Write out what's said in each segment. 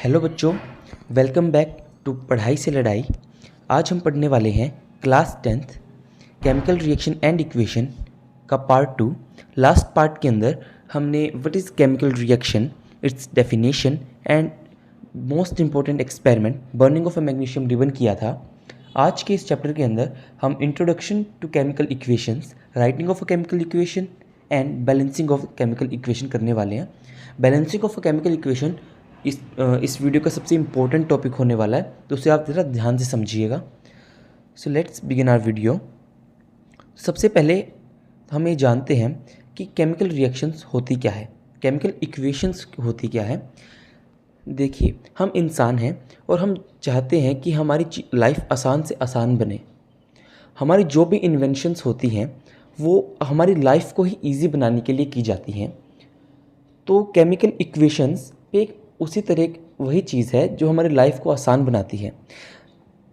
Hello बच्चों, welcome back to पढ़ाई से लड़ाई। आज हम पढ़ने वाले हैं class 10th chemical reaction and equation का पार्ट 2। लास्ट पार्ट के अंदर हमने what is chemical reaction, its definition and most important experiment burning of a magnesium ribbon किया था। आज के इस चैप्टर के अंदर हम introduction to chemical equations, writing of a chemical equation and balancing of chemical equation करने वाले हैं। Balancing of a chemical equation इस वीडियो का सबसे इम्पोर्टेंट टॉपिक होने वाला है, तो उसे आप ज़रा ध्यान से समझिएगा। So let's begin our video. सबसे पहले हम ये जानते हैं कि केमिकल रिएक्शंस होती क्या है, केमिकल इक्वेशंस होती क्या है। देखिए, हम इंसान हैं और हम चाहते हैं कि हमारी लाइफ आसान से आसान बने। हमारी जो भी इन्वेंशंस होती हैं वो हमारी लाइफ को ही ईजी बनाने के लिए की जाती हैं। तो केमिकल इक्वेशंस पे उसी तरह वही चीज़ है जो हमारी लाइफ को आसान बनाती है।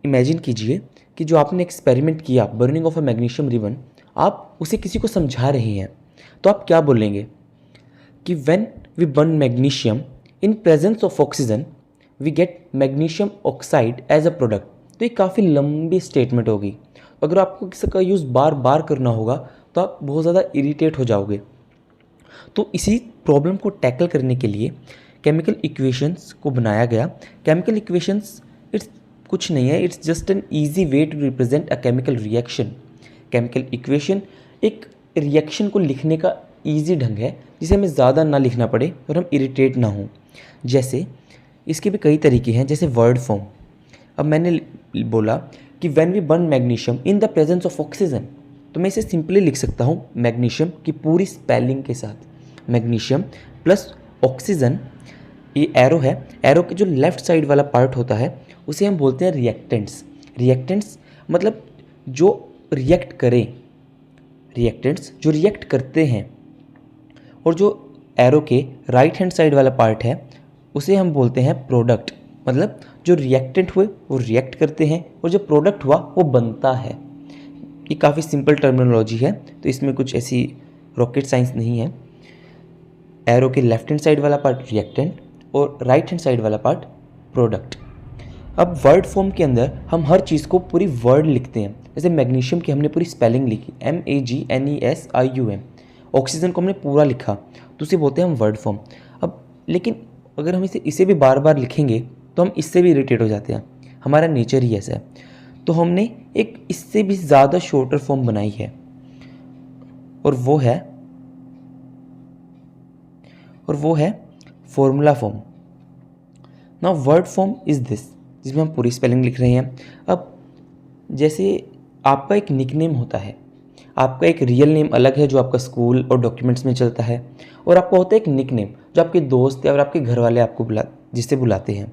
इमेजिन कीजिए कि जो आपने एक्सपेरिमेंट किया burning of a magnesium ribbon, आप उसे किसी को समझा रहे हैं, तो आप क्या बोलेंगे कि when we burn magnesium in presence of oxygen we get magnesium oxide as a product. तो ये काफ़ी लंबी स्टेटमेंट होगी। अगर आपको इसका यूज़ बार बार करना होगा तो आप बहुत ज़्यादा इरिटेट हो जाओगे। तो इसी प्रॉब्लम को टैकल करने के लिए केमिकल इक्वेशंस को बनाया गया। केमिकल इक्वेशंस इट्स कुछ नहीं है, it's just an easy way to represent a chemical reaction. Chemical equation एक रिएक्शन को लिखने का ईजी ढंग है जिसे हमें ज़्यादा ना लिखना पड़े और हम इरिटेट ना हों। जैसे इसके भी कई तरीके हैं, जैसे वर्ड फॉर्म। अब मैंने बोला कि when we burn magnesium in the presence of oxygen, तो मैं इसे सिंपली लिख सकता हूँ मैग्नीशियम की पूरी स्पेलिंग के साथ, मैग्नीशियम प्लस ऑक्सीजन। ये एरो है, एरो के जो लेफ्ट साइड वाला पार्ट होता है उसे हम बोलते हैं रिएक्टेंट्स। रिएक्टेंट्स मतलब जो रिएक्ट करें, रिएक्टेंट्स जो रिएक्ट करते हैं। और जो एरो के राइट हैंड साइड वाला पार्ट है उसे हम बोलते हैं प्रोडक्ट, मतलब जो रिएक्टेंट हुए वो रिएक्ट करते हैं और जो प्रोडक्ट हुआ वो बनता है। ये काफ़ी सिंपल टर्मिनोलॉजी है, तो इसमें कुछ ऐसी रॉकेट साइंस नहीं है। एरो के लेफ्ट हैंड साइड वाला पार्ट रिएक्टेंट और राइट हैंड साइड वाला पार्ट प्रोडक्ट। अब वर्ड फॉर्म के अंदर हम हर चीज़ को पूरी वर्ड लिखते हैं। जैसे मैग्नीशियम की हमने पूरी स्पेलिंग लिखी MAGNESIUM, ऑक्सीजन को हमने पूरा लिखा, तो उसे बोलते हैं हम वर्ड फॉर्म। अब लेकिन अगर हम इसे भी बार बार लिखेंगे तो हम इससे भी इरिटेट हो जाते हैं, हमारा नेचर ही ऐसा है। तो हमने एक इससे भी ज़्यादा शॉर्टर फॉर्म बनाई है और वो है formula form. Now word form is this, जिसमें हम पूरी स्पेलिंग लिख रहे हैं। अब जैसे आपका एक निकनेम होता है, आपका एक रियल नेम अलग है जो आपका स्कूल और डॉक्यूमेंट्स में चलता है, और आपका होता है एक निकनेम जो आपके दोस्त या और आपके घर वाले आपको जिससे बुलाते हैं।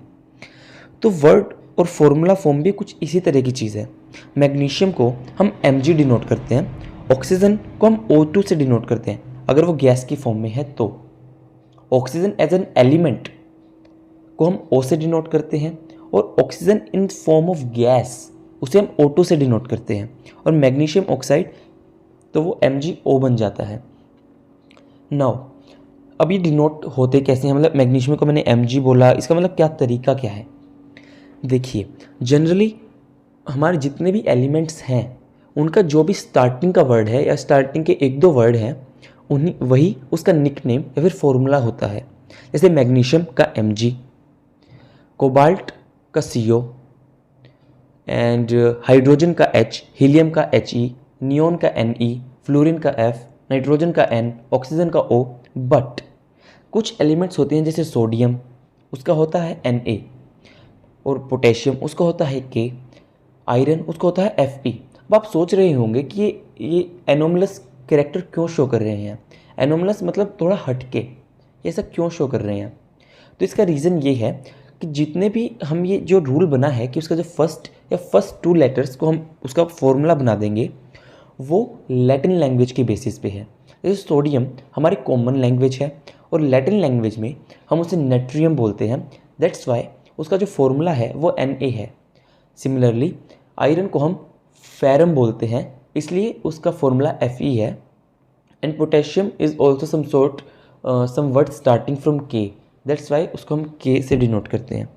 तो वर्ड और फॉर्मूला फॉर्म भी कुछ इसी तरह की चीज़ है। मैग्नीशियम को हम Mg डिनोट करते हैं, ऑक्सीजन को हम O2 से डिनोट करते हैं अगर वो गैस की फॉर्म में है तो। ऑक्सीजन एज एन एलिमेंट को हम O से डिनोट करते हैं, और oxygen in form of gas उसे हम O2 से डिनोट करते हैं। और मैग्नीशियम ऑक्साइड तो वो MgO बन जाता है। नाउ अब ये डिनोट होते कैसे हैं, मतलब मैग्नीशियम को मैंने Mg बोला, इसका मतलब क्या तरीका क्या है। देखिए, जनरली हमारे जितने भी एलिमेंट्स हैं उनका जो भी स्टार्टिंग का वर्ड है या स्टार्टिंग के एक दो वर्ड हैं वही उसका निकनेम या फिर फॉर्मूला होता है। जैसे मैग्नीशियम का Mg, कोबाल्ट का CO, एंड हाइड्रोजन का H, हीलियम का He, नियोन का Ne, फ्लोरीन का F, नाइट्रोजन का N, ऑक्सीजन का O। बट कुछ एलिमेंट्स होते हैं जैसे सोडियम, उसका होता है Na, और पोटेशियम उसका होता है K, आयरन उसका होता है Fe। अब आप सोच रहे होंगे कि ये एनोमलस कैरेक्टर क्यों शो कर रहे हैं। एनोमलस मतलब थोड़ा हटके, ये सब क्यों शो कर रहे हैं। तो इसका रीज़न ये है कि जितने भी हम ये जो रूल बना है कि उसका जो फर्स्ट 2 लेटर्स को हम उसका फॉर्मूला बना देंगे, वो लैटिन लैंग्वेज के बेसिस पे है। जैसे सोडियम हमारी कॉमन लैंग्वेज है और लैटिन लैंग्वेज में हम उसे नेट्रियम बोलते हैं, दैट्स वाई उसका जो फॉर्मूला है वो Na है। सिमिलरली आयरन को हम फेरम बोलते हैं, इसलिए उसका फॉर्मूला Fe है। And potassium is also some word starting from K, that's why उसको हम के से डिनोट करते हैं।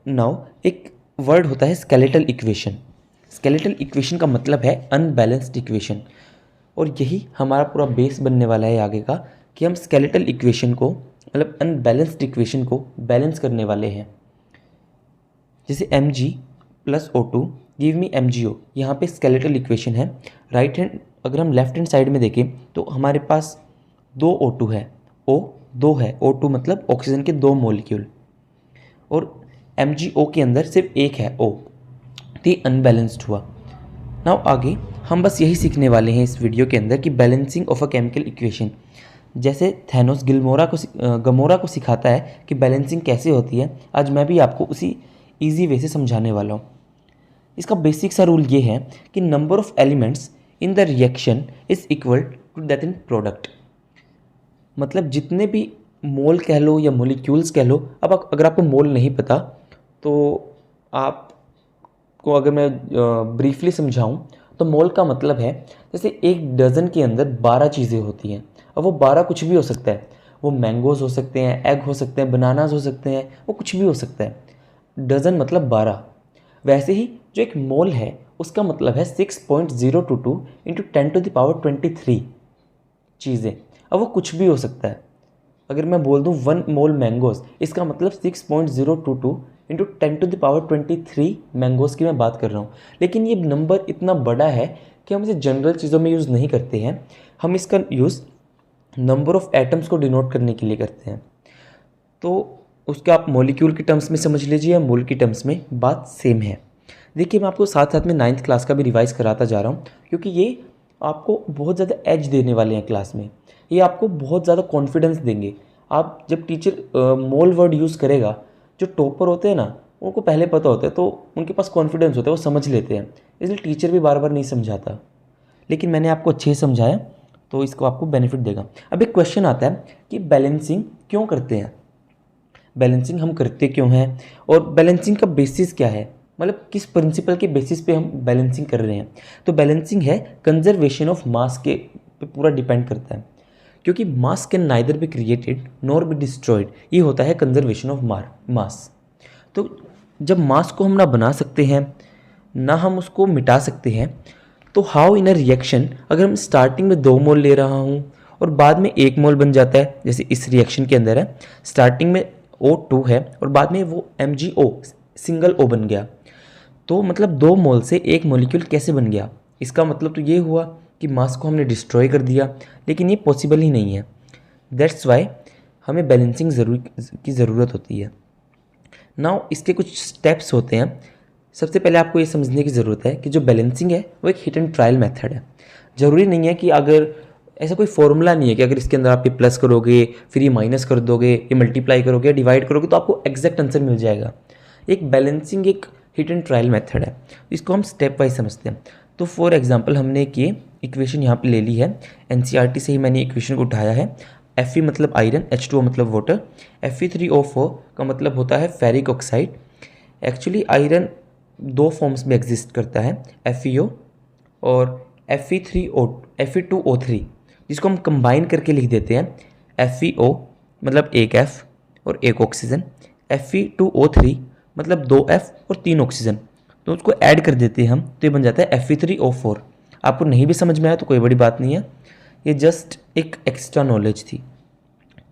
नाउ एक वर्ड होता है स्केलेटल इक्वेशन। स्केलेटल इक्वेशन का मतलब है अनबैलेंस्ड इक्वेशन, और यही हमारा पूरा बेस बनने वाला है आगे का, कि हम स्केलेटल इक्वेशन को मतलब अनबैलेंस्ड इक्वेशन को बैलेंस करने वाले हैं। जैसे mg plus O2 give me MgO, यहाँ पे स्केलेटल इक्वेशन है। राइट हैंड अगर हम लेफ्ट हैंड साइड में देखें तो हमारे पास 2 O2 है, O 2 है, O2 मतलब ऑक्सीजन के 2 मॉलिक्यूल, और MgO के अंदर सिर्फ एक है O, तो ये अनबैलेंस्ड हुआ। नाउ आगे हम बस यही सीखने वाले हैं इस वीडियो के अंदर कि balancing of a chemical equation. जैसे थैनोस गमोरा को सिखाता है कि बैलेंसिंग कैसे होती है, आज मैं भी आपको उसी ईजी वे से समझाने वाला हूँ। इसका बेसिक सा रूल ये है कि number of elements in the reaction is equal to that in product. मतलब जितने भी मोल कह लो या मोलिक्यूल्स कह लो, अब अगर आपको मोल नहीं पता तो आपको अगर मैं ब्रीफली समझाऊं तो मोल का मतलब है जैसे एक डज़न के अंदर 12 चीज़ें होती हैं। अब वो 12 कुछ भी हो सकता है, वो मैंगोज़ हो सकते हैं, एग हो सकते हैं, बनानाज हो सकते हैं, वो कुछ भी हो सकता है। डज़न मतलब 12। वैसे ही जो एक मोल है उसका मतलब है 6.022 इंटू 10⁻23 चीज़ें। अब वो कुछ भी हो सकता है। अगर मैं बोल दूँ 1 मोल मैंगोज़, इसका मतलब 6.022 इंटू 10⁻23 मैंगोज़ की मैं बात कर रहा हूँ। लेकिन ये नंबर इतना बड़ा है कि हम इसे जनरल चीज़ों में यूज़ नहीं करते हैं, हम इसका यूज़ नंबर ऑफ़ एटम्स को डिनोट करने के लिए करते हैं। तो उसके आप मॉलिक्यूल के टर्म्स में समझ लीजिए या मोल की टर्म्स में, बात सेम है। देखिए मैं आपको साथ साथ में 9th क्लास का भी रिवाइज़ कराता जा रहा हूँ, क्योंकि ये आपको बहुत ज़्यादा एज देने वाले हैं क्लास में। ये आपको बहुत ज़्यादा कॉन्फिडेंस देंगे। आप जब टीचर मोल वर्ड यूज़ करेगा, जो टॉपर होते हैं ना उनको पहले पता होता है, तो उनके पास कॉन्फिडेंस होता है, वो समझ लेते हैं, इसलिए टीचर भी बार बार नहीं समझाता। लेकिन मैंने आपको अच्छे से समझाया तो इसको आपको बेनिफिट देगा। अब एक क्वेश्चन आता है कि बैलेंसिंग क्यों करते हैं, बैलेंसिंग हम करते क्यों हैं, और बैलेंसिंग का बेसिस क्या है, मतलब किस प्रिंसिपल के बेसिस पे हम बैलेंसिंग कर रहे हैं। तो बैलेंसिंग है कंजर्वेशन ऑफ मास के पे पूरा डिपेंड करता है, क्योंकि मास can neither be created nor be destroyed. ये होता है कंजर्वेशन ऑफ मास। तो जब मास को हम ना बना सकते हैं ना हम उसको मिटा सकते हैं, तो हाउ इन अ रिएक्शन अगर हम स्टार्टिंग में 2 मोल ले रहा हूँ और बाद में 1 मोल बन जाता है, जैसे इस रिएक्शन के अंदर है, स्टार्टिंग में O2 है और बाद में वो MgO सिंगल O बन गया, तो मतलब 2 मोल से 1 मॉलिक्यूल कैसे बन गया। इसका मतलब तो ये हुआ कि मास को हमने डिस्ट्रॉय कर दिया, लेकिन ये पॉसिबल ही नहीं है। दैट्स वाई हमें बैलेंसिंग की ज़रूरत होती है। नाउ इसके कुछ स्टेप्स होते हैं। सबसे पहले आपको ये समझने की ज़रूरत है कि जो बैलेंसिंग है वो एक हिट एंड ट्रायल मेथड है। ज़रूरी नहीं है कि अगर ऐसा कोई फॉर्मूला नहीं है कि अगर इसके अंदर आप ये प्लस करोगे फिर ये माइनस कर दोगे, ये मल्टीप्लाई करोगे, डिवाइड करोगे तो आपको एग्जैक्ट आंसर मिल जाएगा। एक बैलेंसिंग एक हिट एंड ट्रायल मेथड है, इसको हम स्टेप वाइज समझते हैं। तो फॉर एग्जांपल हमने एक ये इक्वेशन यहाँ पे ले ली है, एनसीईआरटी से ही मैंने इक्वेशन को उठाया है। Fe मतलब आयरन, H2O मतलब वाटर, Fe3O4 का मतलब होता है ferric oxide. Actually iron 2 forms में एग्जिस्ट करता है, FeO और Fe2O3, जिसको हम कंबाइन करके लिख देते हैं FeO मतलब एक F और एक ऑक्सीजन, Fe2O3 मतलब 2 F और 3 ऑक्सीजन, तो उसको ऐड कर देते हैं हम, तो ये बन जाता है Fe3O4। आपको नहीं भी समझ में आया तो कोई बड़ी बात नहीं है, ये जस्ट एक एक्स्ट्रा नॉलेज थी।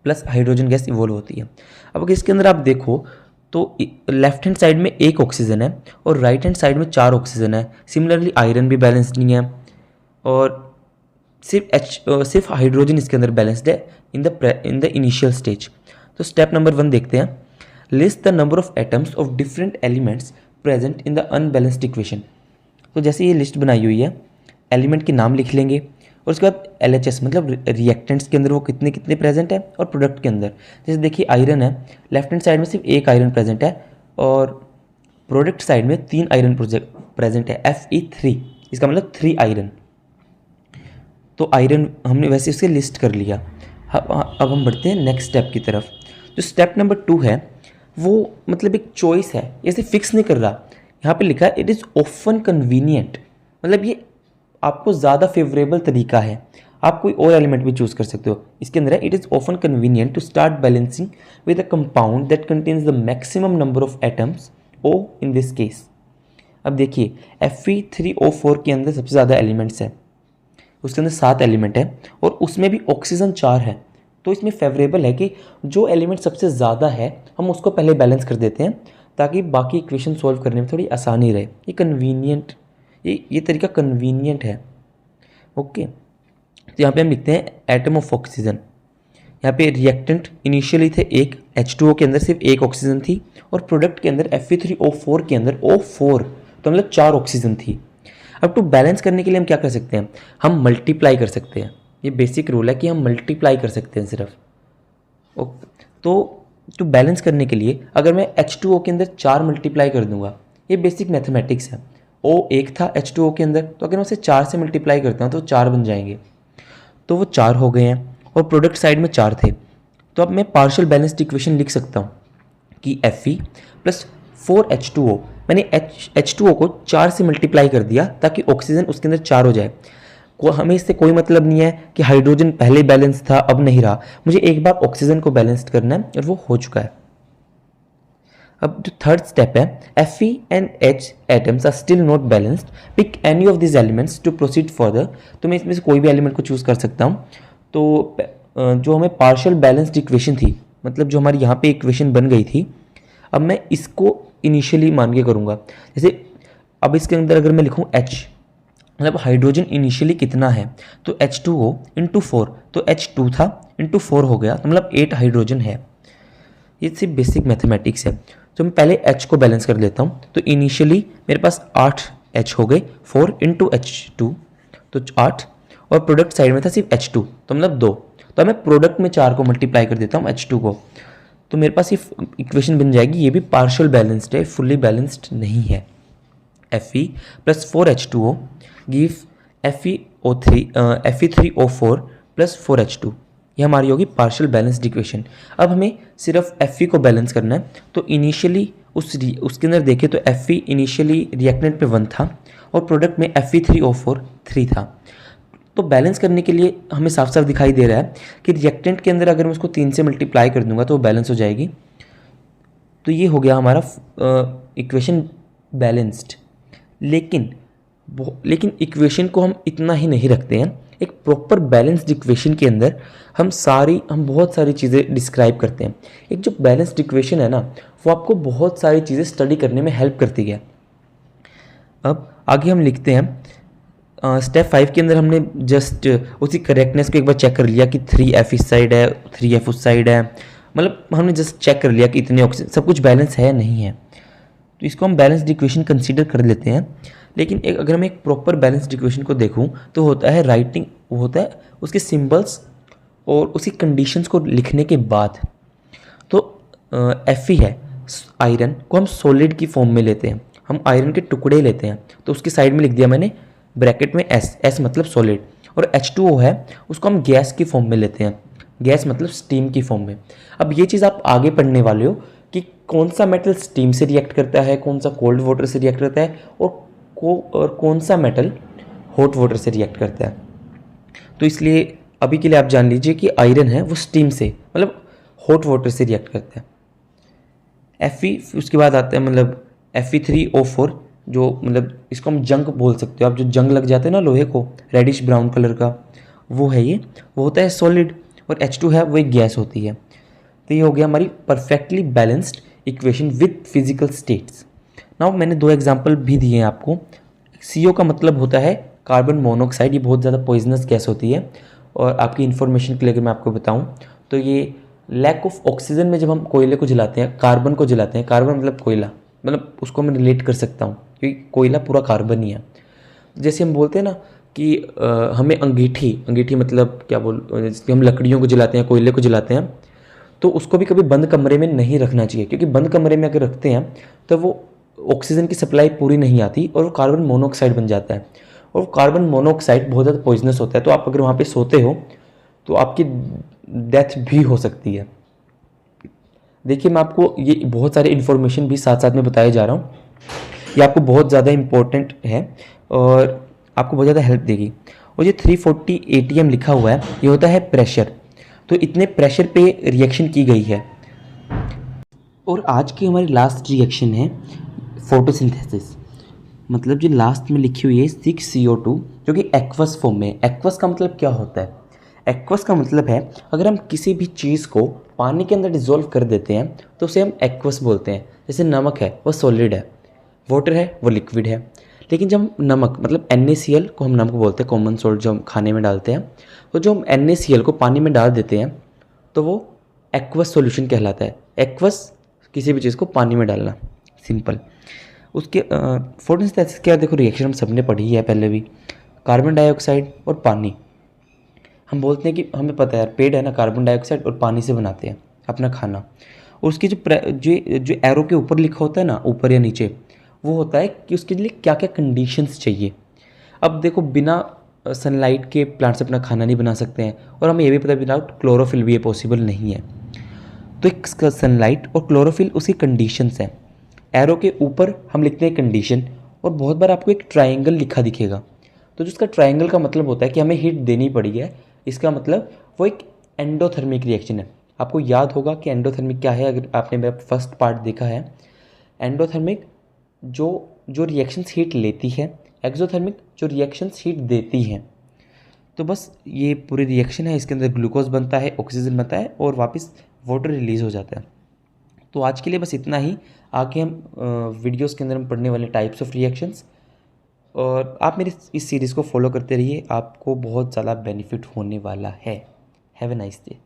प्लस हाइड्रोजन गैस इवॉल्व होती है। अब अगर इसके अंदर आप देखो तो लेफ्ट हैंड साइड में 1 ऑक्सीजन है और राइट हैंड साइड में 4 ऑक्सीजन है। सिमिलरली आयरन भी बैलेंस्ड नहीं है और सिर्फ हाइड्रोजन इसके अंदर बैलेंस्ड है इन द इनिशियल स्टेज। तो स्टेप नंबर 1 देखते हैं, list the number of atoms of different elements present in the unbalanced equation. तो जैसे ये लिस्ट बनाई हुई है, एलिमेंट के नाम लिख लेंगे और उसके बाद LHS मतलब रिएक्टेंट्स के अंदर वो कितने कितने प्रेजेंट है और प्रोडक्ट के अंदर। जैसे देखिए आयरन है, लेफ्ट हैंड साइड में सिर्फ 1 आयरन प्रेजेंट है और प्रोडक्ट साइड में 3 आयरन प्रेजेंट है, Fe3, इसका मतलब 3 आयरन। तो आयरन हमने वैसे उसके लिस्ट कर लिया। अब हम बढ़ते हैं नेक्स्ट स्टेप की तरफ। जो स्टेप नंबर 2 है वो मतलब एक चॉइस है, ऐसे फिक्स नहीं कर रहा। यहाँ पे लिखा है इट इज़ ऑफन कन्वीनियंट, मतलब ये आपको ज़्यादा फेवरेबल तरीका है। आप कोई और एलिमेंट भी चूज कर सकते हो। इसके अंदर है it is often convenient to start balancing with a compound that contains the maximum number of atoms O in this case. अब देखिए Fe3O4 के अंदर सबसे ज़्यादा एलिमेंट्स है, उसके अंदर 7 एलिमेंट है और उसमें भी ऑक्सीजन 4 है। तो इसमें फेवरेबल है कि जो एलिमेंट सबसे ज़्यादा है हम उसको पहले बैलेंस कर देते हैं ताकि बाकी इक्वेशन सॉल्व करने में थोड़ी आसानी रहे। ये कन्वीनियंट, ये तरीका कन्वीनियंट है। ओके, तो यहाँ पे हम लिखते हैं एटम ऑफ ऑक्सीजन। यहाँ पे रिएक्टेंट इनिशियली थे एक, H2O के अंदर सिर्फ एक ऑक्सीजन थी और प्रोडक्ट के अंदर Fe3O4 के अंदर O4, तो मतलब 4 ऑक्सीजन थी। अब टू बैलेंस करने के लिए हम क्या कर सकते हैं, हम मल्टीप्लाई कर सकते हैं। ये बेसिक रूल है कि हम मल्टीप्लाई कर सकते हैं सिर्फ। ओके, तो टू बैलेंस करने के लिए अगर मैं H2O के अंदर 4 मल्टीप्लाई कर दूंगा, ये बेसिक मैथमेटिक्स है। O एक था H2O के अंदर, तो अगर मैं उसे 4 से मल्टीप्लाई करता हूँ तो 4 बन जाएंगे, तो वो 4 हो गए हैं और प्रोडक्ट साइड में 4 थे। तो अब मैं पार्शियल बैलेंस्ड इक्वेशन लिख सकता हूँ कि Fe प्लस 4H2O, मैंने H2O को 4 से मल्टीप्लाई कर दिया ताकि ऑक्सीजन उसके अंदर 4 हो जाए। हमें इससे कोई मतलब नहीं है कि हाइड्रोजन पहले बैलेंस था अब नहीं रहा, मुझे एक बार ऑक्सीजन को बैलेंस्ड करना है और वो हो चुका है। अब जो थर्ड स्टेप है Fe and H atoms are still not balanced, pick any of this elements to proceed further. तो मैं इसमें से कोई भी एलिमेंट को चूज कर सकता हूँ। तो जो हमें पार्शियल बैलेंस्ड इक्वेशन थी, मतलब जो हमारी यहाँ पे इक्वेशन बन गई थी, अब मैं इसको इनिशियली मान के करूँगा। जैसे अब इसके अंदर अगर मैं लिखूँ H, मतलब हाइड्रोजन इनिशियली कितना है, तो H2O इंटू 4, तो H2 था इंटू 4 हो गया, तो मतलब 8 हाइड्रोजन है। ये सिर्फ बेसिक मैथमेटिक्स है। तो मैं पहले H को बैलेंस कर लेता हूँ, तो इनिशियली मेरे पास 8 H हो गए, 4 इंटू H2 तो 8, और प्रोडक्ट साइड में था सिर्फ H2, तो मतलब 2। तो मैं प्रोडक्ट में 4 को मल्टीप्लाई कर देता हूँ H2 को, तो मेरे पास ये इक्वेशन बन जाएगी। ये भी पार्शियल बैलेंस्ड है, फुल्ली बैलेंस्ड नहीं है। Fe plus 4H2O give Fe3O4 plus 4H2, ये हमारी होगी पार्शियल बैलेंस्ड इक्वेशन। अब हमें सिर्फ Fe को बैलेंस करना है, तो इनिशियली उसके अंदर देखें तो Fe इनिशियली रिएक्टेंट पे 1 था और प्रोडक्ट में Fe3O4 3 था। तो बैलेंस करने के लिए हमें साफ साफ दिखाई दे रहा है कि रिएक्टेंट के अंदर अगर मैं उसको 3 से मल्टीप्लाई कर दूंगा तो वो बैलेंस हो जाएगी। तो ये हो गया हमारा इक्वेशन बैलेंस्ड। लेकिन इक्वेशन को हम इतना ही नहीं रखते हैं, एक प्रॉपर बैलेंस्ड इक्वेशन के अंदर हम बहुत सारी चीज़ें डिस्क्राइब करते हैं। एक जो बैलेंस्ड इक्वेशन है ना, वो आपको बहुत सारी चीज़ें स्टडी करने में हेल्प करती है। अब आगे हम लिखते हैं स्टेप 5 के अंदर हमने जस्ट उसी करेक्टनेस को एक बार चेक कर लिया कि 3F इस साइड है, 3F उस साइड है, मतलब हमने जस्ट चेक कर लिया कि इतने ऑक्सीजन सब कुछ बैलेंस है नहीं है, तो इसको हम बैलेंस्ड इक्वेशन कंसीडर कर लेते हैं। लेकिन अगर मैं एक प्रॉपर बैलेंस्ड इक्वेशन को देखूं तो होता है राइटिंग, वो होता है उसके सिंबल्स और उसकी कंडीशंस को लिखने के बाद। तो Fe है, आयरन को हम सॉलिड की फॉर्म में लेते हैं, हम आयरन के टुकड़े लेते हैं, तो उसकी साइड में लिख दिया मैंने ब्रैकेट में S मतलब सॉलिड, और H2O है उसको हम गैस की फॉर्म में लेते हैं, गैस मतलब स्टीम की फॉर्म में। अब ये चीज़ आप आगे पढ़ने वाले हो कि कौन सा मेटल स्टीम से रिएक्ट करता है, कौन सा कोल्ड वाटर से रिएक्ट करता है, और कौन सा मेटल हॉट वाटर से रिएक्ट करता है। तो इसलिए अभी के लिए आप जान लीजिए कि आयरन है वो स्टीम से मतलब हॉट वाटर से रिएक्ट करता है। Fe उसके बाद आता है मतलब Fe3O4, जो मतलब इसको हम जंग बोल सकते हो आप, जो जंग लग जाते हैं ना लोहे को, रेडिश ब्राउन कलर का, वो है ये, वो होता है सॉलिड, और H2 है वो एक गैस होती है। तो ये हो गया हमारी perfectly balanced equation with physical states. Now मैंने 2 एग्जांपल भी दिए हैं आपको। CO का मतलब होता है कार्बन मोनोऑक्साइड, ये बहुत ज़्यादा पॉइजनस गैस होती है, और आपकी इन्फॉर्मेशन के लिए अगर मैं आपको बताऊं तो ये लैक ऑफ ऑक्सीजन में जब हम कोयले को जलाते हैं, कार्बन को जलाते हैं, कार्बन मतलब कोयला, मतलब उसको मैं रिलेट कर सकता हूँ क्योंकि कोयला पूरा कार्बन ही है। जैसे हम बोलते हैं ना कि हमें अंगीठी मतलब क्या जैसे हम लकड़ियों को जलाते हैं, कोयले को जलाते हैं, तो उसको भी कभी बंद कमरे में नहीं रखना चाहिए, क्योंकि बंद कमरे में अगर रखते हैं तो वो ऑक्सीजन की सप्लाई पूरी नहीं आती और वो कार्बन मोनोऑक्साइड बन जाता है, और कार्बन मोनोऑक्साइड बहुत ज़्यादा पॉइजनस होता है। तो आप अगर वहाँ पे सोते हो तो आपकी डेथ भी हो सकती है। देखिए मैं आपको ये बहुत सारे इन्फॉर्मेशन भी साथ साथ में बताया जा रहा हूँ, ये आपको बहुत ज़्यादा इम्पोर्टेंट है और आपको बहुत ज़्यादा हेल्प देगी। और ये 340 atm लिखा हुआ है, ये होता है प्रेशर। तो इतने प्रेशर पे रिएक्शन की गई है। और आज की हमारी लास्ट रिएक्शन है फोटोसिंथेसिस। मतलब जो लास्ट में लिखी हुई है 6CO2, जो कि एक्वस फॉर्म में है। एक्वस का मतलब क्या होता है? एक्वस का मतलब है अगर हम किसी भी चीज़ को पानी के अंदर डिज़ोल्व कर देते हैं तो उसे हम एक्वस बोलते हैं। जैसे नमक है वो सॉलिड है, वाटर है वो लिक्विड है। लेकिन जब हम नमक मतलब NaCl को हम नमक बोलते हैं, कॉमन सॉल्ट जो हम खाने में डालते हैं, तो जो हम NaCl को पानी में डाल देते हैं तो वो एक्वस सॉल्यूशन कहलाता है। एक्वस किसी भी चीज़ को पानी में डालना, सिंपल। उसके फोटोसिंथेसिस क्या, देखो रिएक्शन हम सबने पढ़ी है पहले भी। कार्बन डाइऑक्साइड और पानी, हम बोलते हैं कि हमें पता है यार पेड़ है ना, कार्बन डाइऑक्साइड और पानी से बनाते हैं अपना खाना। और उसकी जो एरो के ऊपर लिखा होता है ना, ऊपर या नीचे, वो होता है कि उसके लिए क्या क्या कंडीशंस चाहिए। अब देखो बिना सनलाइट के प्लांट्स अपना खाना नहीं बना सकते हैं, और हमें ये भी पता है विदाउट क्लोरोफिल भी ये पॉसिबल नहीं है। तो एक सनलाइट और क्लोरोफिल उसकी कंडीशंस हैं। एरो के ऊपर हम लिखते हैं कंडीशन, और बहुत बार आपको एक ट्रायंगल लिखा दिखेगा। तो जिसका ट्रायंगल का मतलब होता है कि हमें हीट देनी पड़ी है, इसका मतलब वो एक एंडोथर्मिक रिएक्शन है। आपको याद होगा कि एंडोथर्मिक क्या है, अगर आपने मेरा फर्स्ट पार्ट देखा है। एंडोथर्मिक जो जो रिएक्शंस हीट लेती है, एक्सोथर्मिक जो रिएक्शंस हीट देती हैं। तो बस ये पूरी रिएक्शन है, इसके अंदर ग्लूकोज बनता है, ऑक्सीजन बनता है, और वापस वाटर रिलीज़ हो जाता है। तो आज के लिए बस इतना ही। आगे हम वीडियोस के अंदर हम पढ़ने वाले टाइप्स ऑफ रिएक्शंस, और आप मेरी इस सीरीज़ को फॉलो करते रहिए, आपको बहुत ज़्यादा बेनिफिट होने वाला है। Have a nice day.